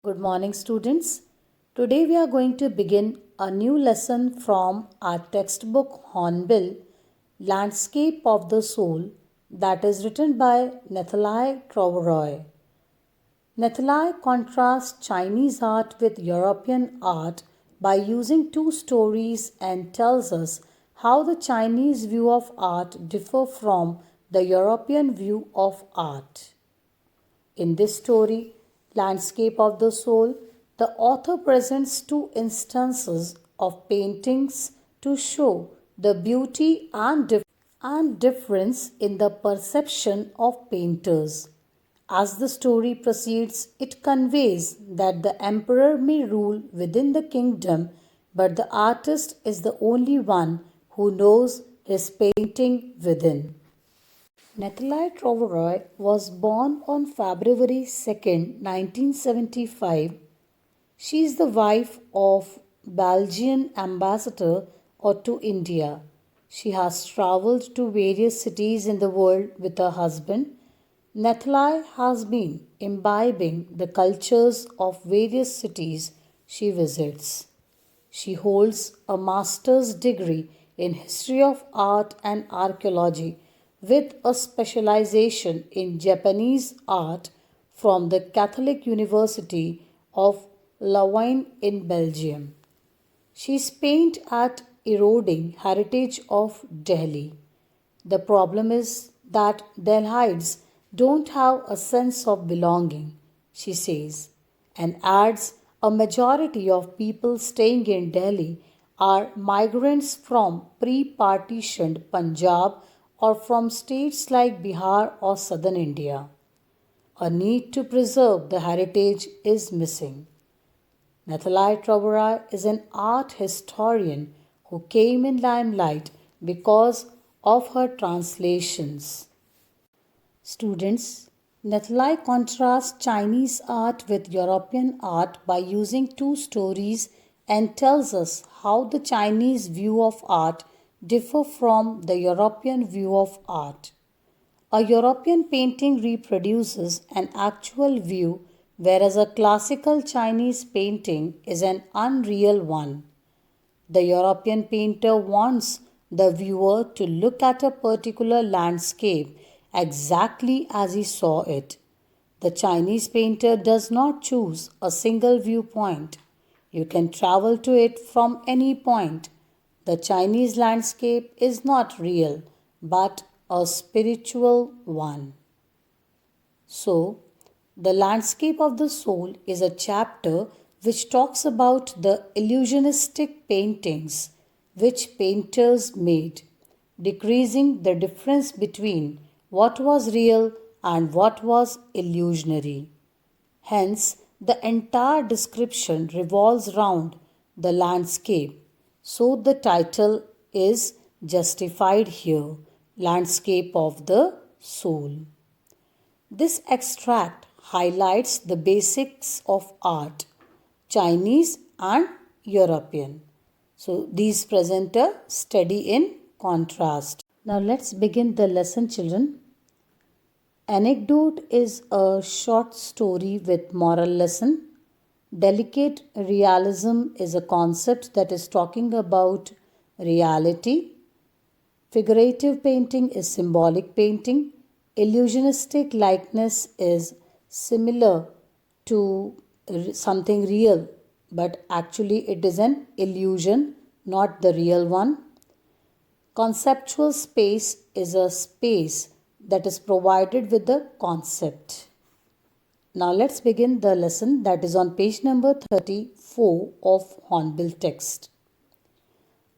Good morning, students. Today we are going to begin a new lesson from our textbook Hornbill Landscape of the Soul that is written by Nathalie Troveroy. Nathalie contrasts Chinese art with European art by using two stories and tells us how the Chinese view of art differ from the European view of art. In this story, Landscape of the Soul, the author presents two instances of paintings to show the beauty and difference in the perception of painters. As the story proceeds, it conveys that the emperor may rule within the kingdom, but the artist is the only one who knows his painting within. Nathalie Troveroy was born on February 2, 1975. She is the wife of Belgian ambassador to India. She has traveled to various cities in the world with her husband. Nathalie has been imbibing the cultures of various cities she visits. She holds a master's degree in history of art and archaeology with a specialization in Japanese art from the Catholic University of Leuven in Belgium. She is pained at eroding heritage of Delhi. The problem is that Delhiites don't have a sense of belonging, she says, and adds a majority of people staying in Delhi are migrants from pre partitioned Punjab or from states like Bihar or southern India. A need to preserve the heritage is missing. Nathalie Troveroy is an art historian who came in limelight because of her translations. Students, Nathalie contrasts Chinese art with European art by using two stories and tells us how the Chinese view of art differ from the European view of art. A European painting reproduces an actual view, whereas a classical Chinese painting is an unreal one. The European painter wants the viewer to look at a particular landscape exactly as he saw it. The Chinese painter does not choose a single viewpoint. You can travel to it from any point. The Chinese landscape is not real, but a spiritual one. So, the landscape of the soul is a chapter which talks about the illusionistic paintings which painters made, decreasing the difference between what was real and what was illusionary. Hence, the entire description revolves round the landscape. So, the title is justified here, Landscape of the Soul. This extract highlights the basics of art, Chinese and European. So, these present a study in contrast. Now, let's begin the lesson, children. Anecdote is a short story with moral lesson. Delicate realism is a concept that is talking about reality. Figurative painting is symbolic painting. Illusionistic likeness is similar to something real, but actually it is an illusion, not the real one. Conceptual space is a space that is provided with the concept. Now let's begin the lesson that is on page number 34 of Hornbill text.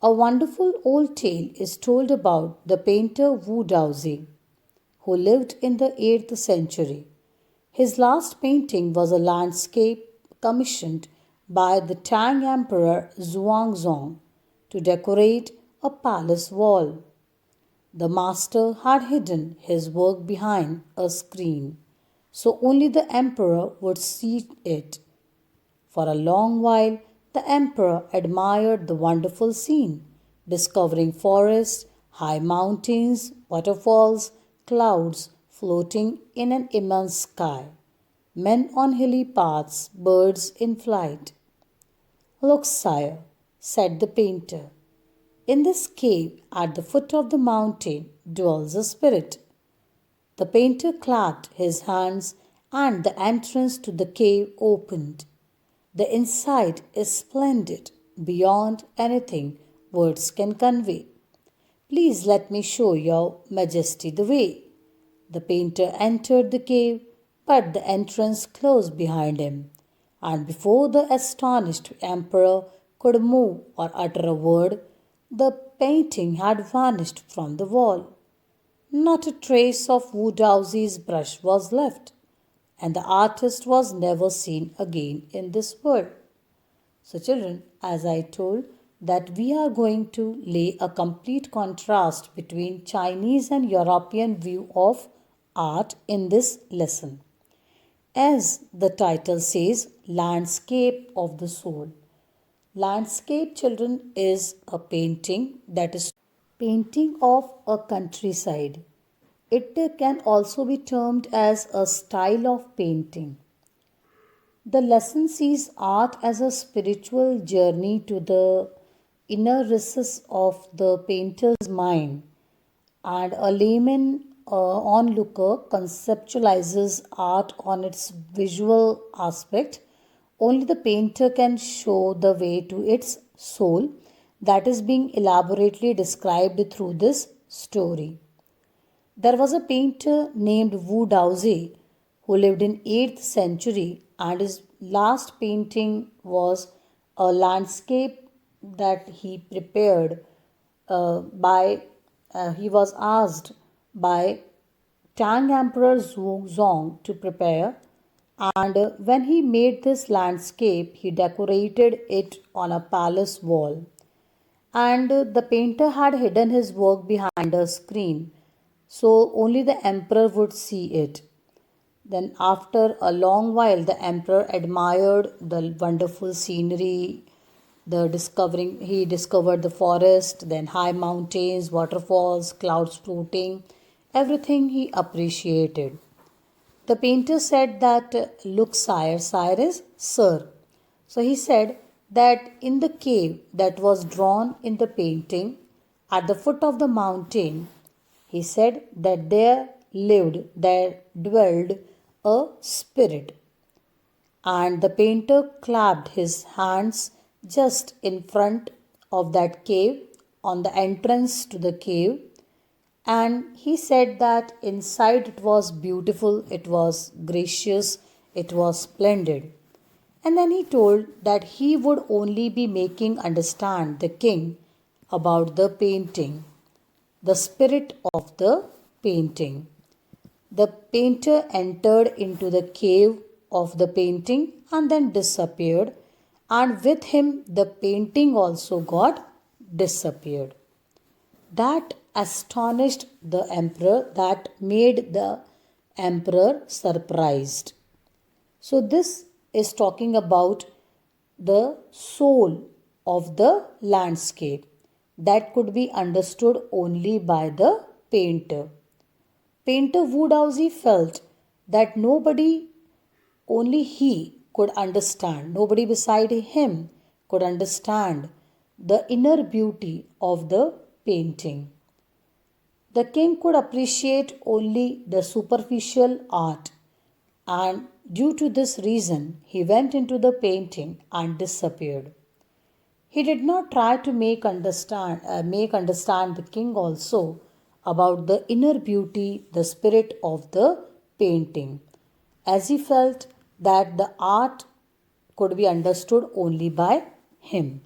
A wonderful old tale is told about the painter Wu Daozi, who lived in the 8th century. His last painting was a landscape commissioned by the Tang Emperor Zhuangzong to decorate a palace wall. The master had hidden his work behind a screen, so only the emperor would see it. For a long while, the emperor admired the wonderful scene, discovering forests, high mountains, waterfalls, clouds floating in an immense sky. men on hilly paths, birds in flight. Look, sire, said the painter, in this cave at the foot of the mountain dwells a spirit. The painter clapped his hands and the entrance to the cave opened. The inside is splendid, beyond anything words can convey. Please let me show your majesty the way. The painter entered the cave, but the entrance closed behind him, and before the astonished emperor could move or utter a word, the painting had vanished from the wall. Not a trace of Woodhouse's brush was left, and the artist was never seen again in this world. So, children, as I told, that we are going to lay a complete contrast between Chinese and European view of art in this lesson. As the title says, Landscape of the Soul. Landscape, children, is a painting that is painting of a countryside. It can also be termed as a style of painting. The lesson sees art as a spiritual journey to the inner recesses of the painter's mind, and a layman onlooker conceptualizes art on its visual aspect. Only the painter can show the way to its soul that is being elaborately described through this story. There was a painter named Wu Daozi who lived in 8th century, and his last painting was a landscape that he prepared by he was asked by Tang Emperor Zong to prepare, and when he made this landscape he decorated it on a palace wall, and the painter had hidden his work behind a screen so only the emperor would see it. Then, after a long while, the emperor admired the wonderful scenery. He discovered the forest, then high mountains, waterfalls, clouds floating, everything he appreciated. The painter said that, look, sire, sire is sir. So he said that in the cave that was drawn in the painting at the foot of the mountain, he said that there dwelled a spirit. And the painter clapped his hands just in front of that cave, on the entrance to the cave, and he said that inside it was beautiful, it was gracious, it was splendid. And then he told that he would only be making understand the king about the painting, the spirit of the painting. The painter entered into the cave of the painting and then disappeared, and with him the painting also got disappeared. That astonished the emperor, that made the emperor surprised. So, this is talking about the soul of the landscape that could be understood only by the painter. Painter Woodhouse felt that nobody, only he could understand, nobody beside him could understand the inner beauty of the painting. The king could appreciate only the superficial art, and due to this reason, he went into the painting and disappeared. He did not try to make understand the king also about the inner beauty, the spirit of the painting, as he felt that the art could be understood only by him.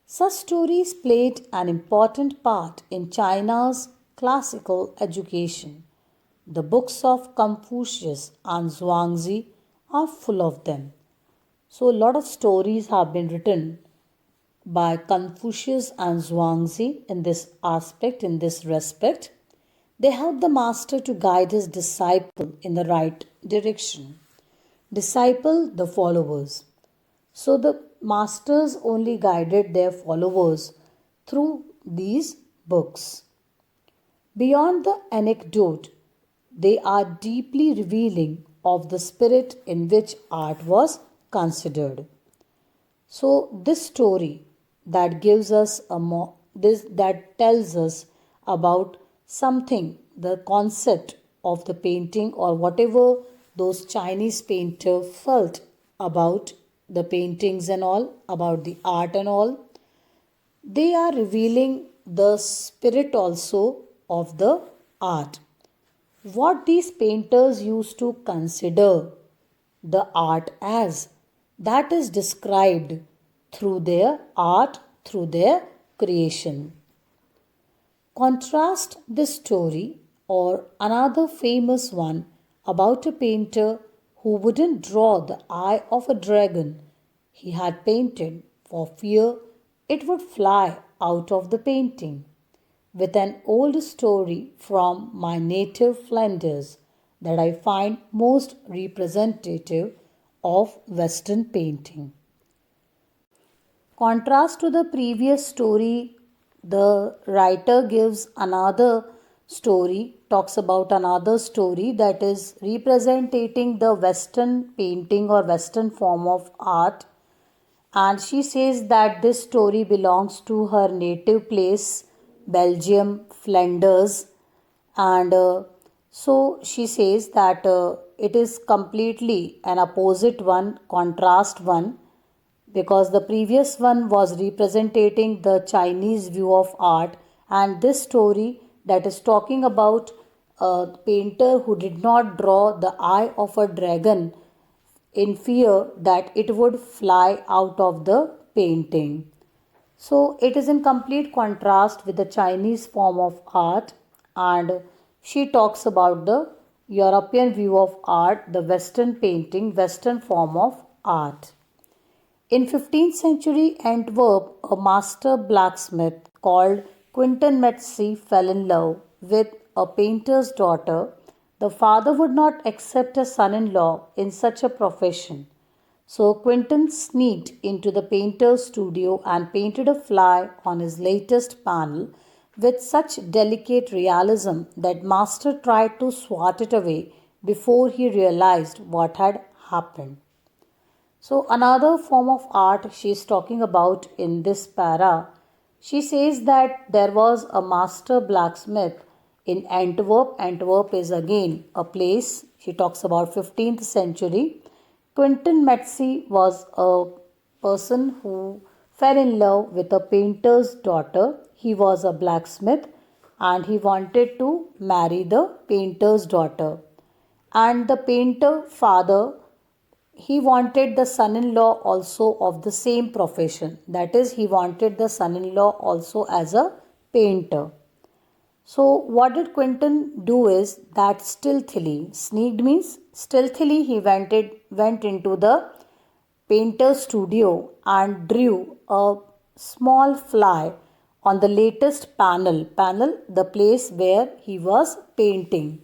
Such stories played an important part in China's classical education. The books of Confucius and Zhuangzi are full of them. So, a lot of stories have been written by Confucius and Zhuangzi in this aspect, in this respect. They help the master to guide his disciple in the right direction. Disciple the followers. So the masters only guided their followers through these books. Beyond the anecdote, they are deeply revealing of the spirit in which art was considered. So this story that gives us this that tells us about something, the concept of the painting or whatever those Chinese painter felt about the paintings and all, about the art and all. They are revealing the spirit also of the art. What these painters used to consider the art as, that is described through their art, through their creation. Contrast this story or another famous one about a painter who wouldn't draw the eye of a dragon he had painted for fear it would fly out of the painting, with an old story from my native Flanders that I find most representative of Western painting. Contrast to the previous story, the writer gives another story, talks about another story that is representing the Western painting or Western form of art. And she says that this story belongs to her native place, Belgium, Flanders. And so she says that it is completely an opposite one, contrast one, because the previous one was representing the Chinese view of art, and this story that is talking about a painter who did not draw the eye of a dragon in fear that it would fly out of the painting. So it is in complete contrast with the Chinese form of art, and she talks about the European view of art, the Western painting, Western form of art. In 15th century Antwerp, a master blacksmith called Quentin Metzi fell in love with a painter's daughter. The father would not accept a son-in-law in such a profession. So Quentin sneaked into the painter's studio and painted a fly on his latest panel with such delicate realism that master tried to swat it away before he realized what had happened. So, another form of art she is talking about in this para, she says that there was a master blacksmith in Antwerp. Antwerp is again a place. She talks about 15th century. Quentin Metzi was a person who fell in love with a painter's daughter. He was a blacksmith and he wanted to marry the painter's daughter. And the painter father, he wanted the son-in-law also of the same profession. That is, he wanted the son-in-law also as a painter. So what did Quentin do is that stealthily, sneaked means stealthily, he went into the painter's studio and drew a small fly on the latest panel, the place where he was painting,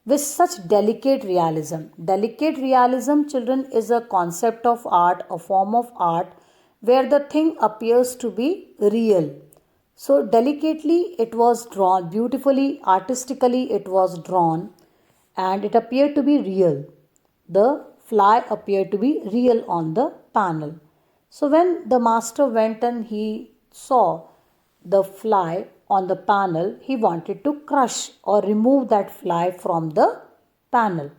with such delicate realism. Delicate realism, children, is a concept of art, a form of art where the thing appears to be real. So, delicately it was drawn, beautifully, artistically it was drawn, and it appeared to be real. The fly appeared to be real on the panel. So, when the master went and he saw the fly on the panel, he wanted to crush or remove that fly from the panel.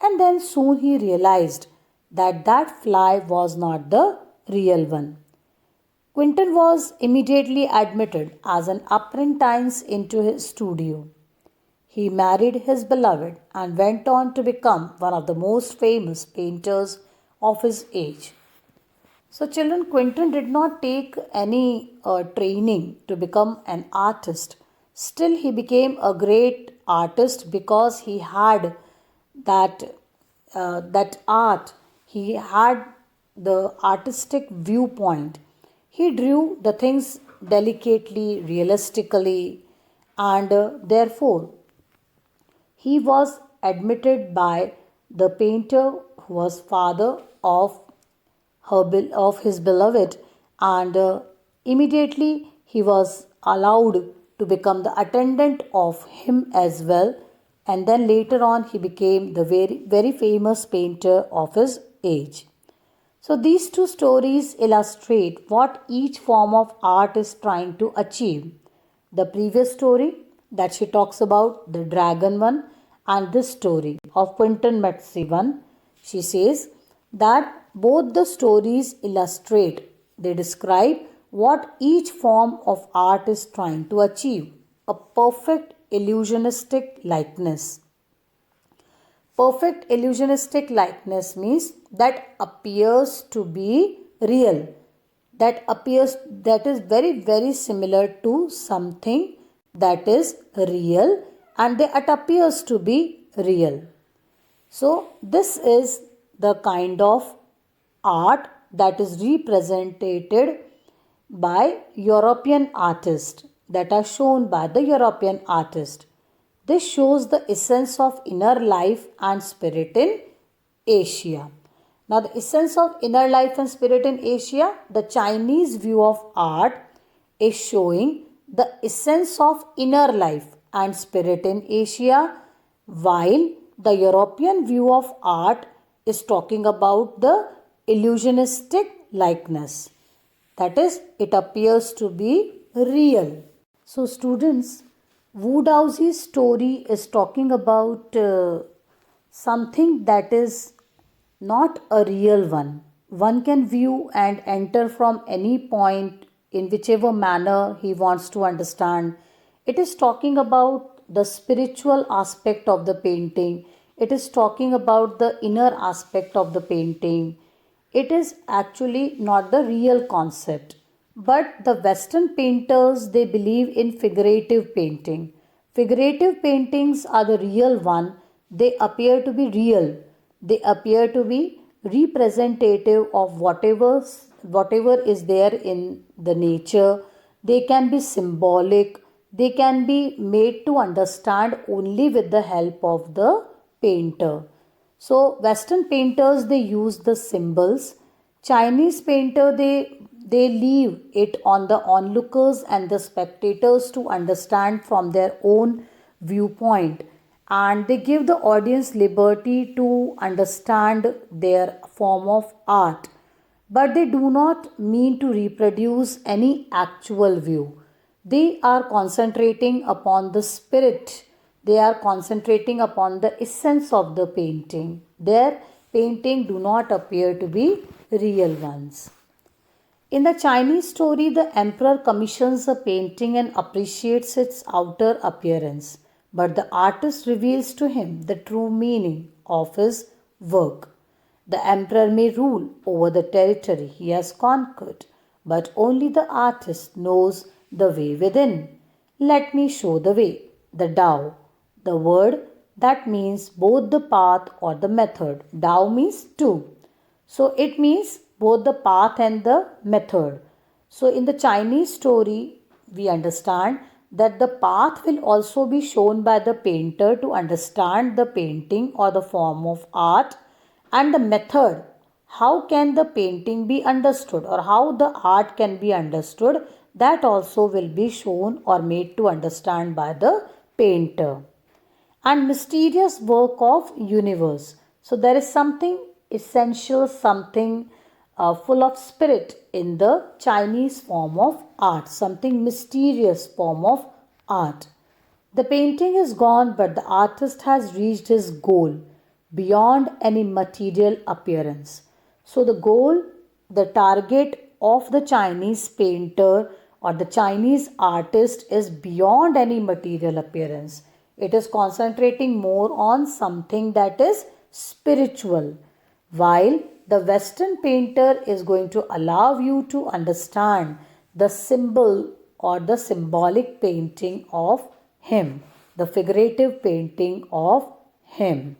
And then soon he realized that that fly was not the real one. Quentin was immediately admitted as an apprentice into his studio. He married his beloved and went on to become one of the most famous painters of his age. So, children, Quentin did not take any training to become an artist. Still, he became a great artist because he had that that art. He had the artistic viewpoint. He drew the things delicately, realistically, and therefore he was admitted by the painter who was father of of his beloved, and immediately he was allowed to become the attendant of him as well, and then later on he became the very famous painter of his age. So these two stories illustrate what each form of art is trying to achieve. The previous story that she talks about, the dragon one, and this story of Quentin Metzi one, she says that both the stories illustrate, they describe what each form of art is trying to achieve, a perfect illusionistic likeness. Perfect illusionistic likeness means that appears to be real. That is very similar to something that is real, and it appears to be real. So this is the kind of art that is represented by European artists, that are shown by the European artist. This shows the essence of inner life and spirit in Asia. Now, the essence of inner life and spirit in Asia, the Chinese view of art is showing the essence of inner life and spirit in Asia, while the European view of art is talking about the illusionistic likeness. That is, it appears to be real. So, students, Wu Daozi's story is talking about something that is not a real one. One can view and enter from any point in whichever manner he wants to understand. It is talking about the spiritual aspect of the painting. It is talking about the inner aspect of the painting. It is actually not the real concept. But the Western painters, they believe in figurative painting. Figurative paintings are the real one. They appear to be real. They appear to be representative of whatever is there in the nature. They can be symbolic. They can be made to understand only with the help of the painter. So Western painters, they use the symbols. Chinese painter, they leave it on the onlookers and the spectators to understand from their own viewpoint, and they give the audience liberty to understand their form of art, but they do not mean to reproduce any actual view. They are concentrating upon the spirit. They are concentrating upon the essence of the painting. Their painting do not appear to be real ones. In the Chinese story, the emperor commissions a painting and appreciates its outer appearance, but the artist reveals to him the true meaning of his work. The emperor may rule over the territory he has conquered, but only the artist knows the way within. Let me show the way, the Tao, the word that means both the path or the method. Tao means two. So it means both the path and the method. So in the Chinese story, we understand that the path will also be shown by the painter to understand the painting or the form of art, and the method, how can the painting be understood or how the art can be understood, that also will be shown or made to understand by the painter. And mysterious work of universe. So there is something essential, something full of spirit in the Chinese form of art, something mysterious form of art. The painting is gone, but the artist has reached his goal beyond any material appearance. So the goal, the target of the Chinese painter or the Chinese artist is beyond any material appearance. It is concentrating more on something that is spiritual, while the Western painter is going to allow you to understand the symbol or the symbolic painting of him, the figurative painting of him.